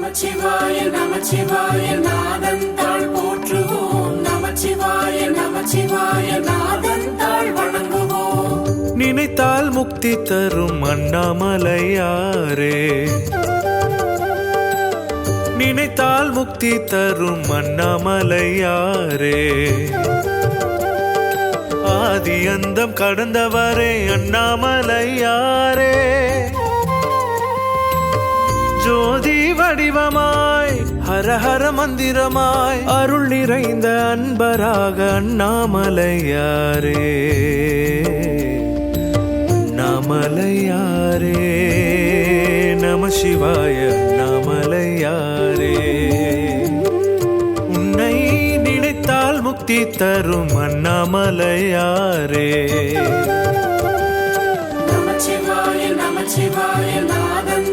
நமச்சிவாய நமச்சிவாய நாதன் தாழ் போற்றுவோம். நமச்சிவாய நமச்சிவாய நாதன் தாழ் வணங்குவோம். நினைத்தால் முக்தி தரும் அண்ணாமலையாரே, நினைத்தால் முக்தி தரும் அண்ணாமலையாரே, ஆதி அந்தம் கடந்தவரே அண்ணாமலையாரே, ஜோதி வடிவமாய் ஹரஹர மந்திரமாய் அருள் நிறைந்த அன்பராக அண்ணாமலையாரே, அண்ணாமலையாரே, நம சிவாய அண்ணாமலையாரே, உன்னை நினைத்தால் முக்தி தரும் அண்ணாமலையாரே. நமச்சிவாய நமச்சிவாய நாதன்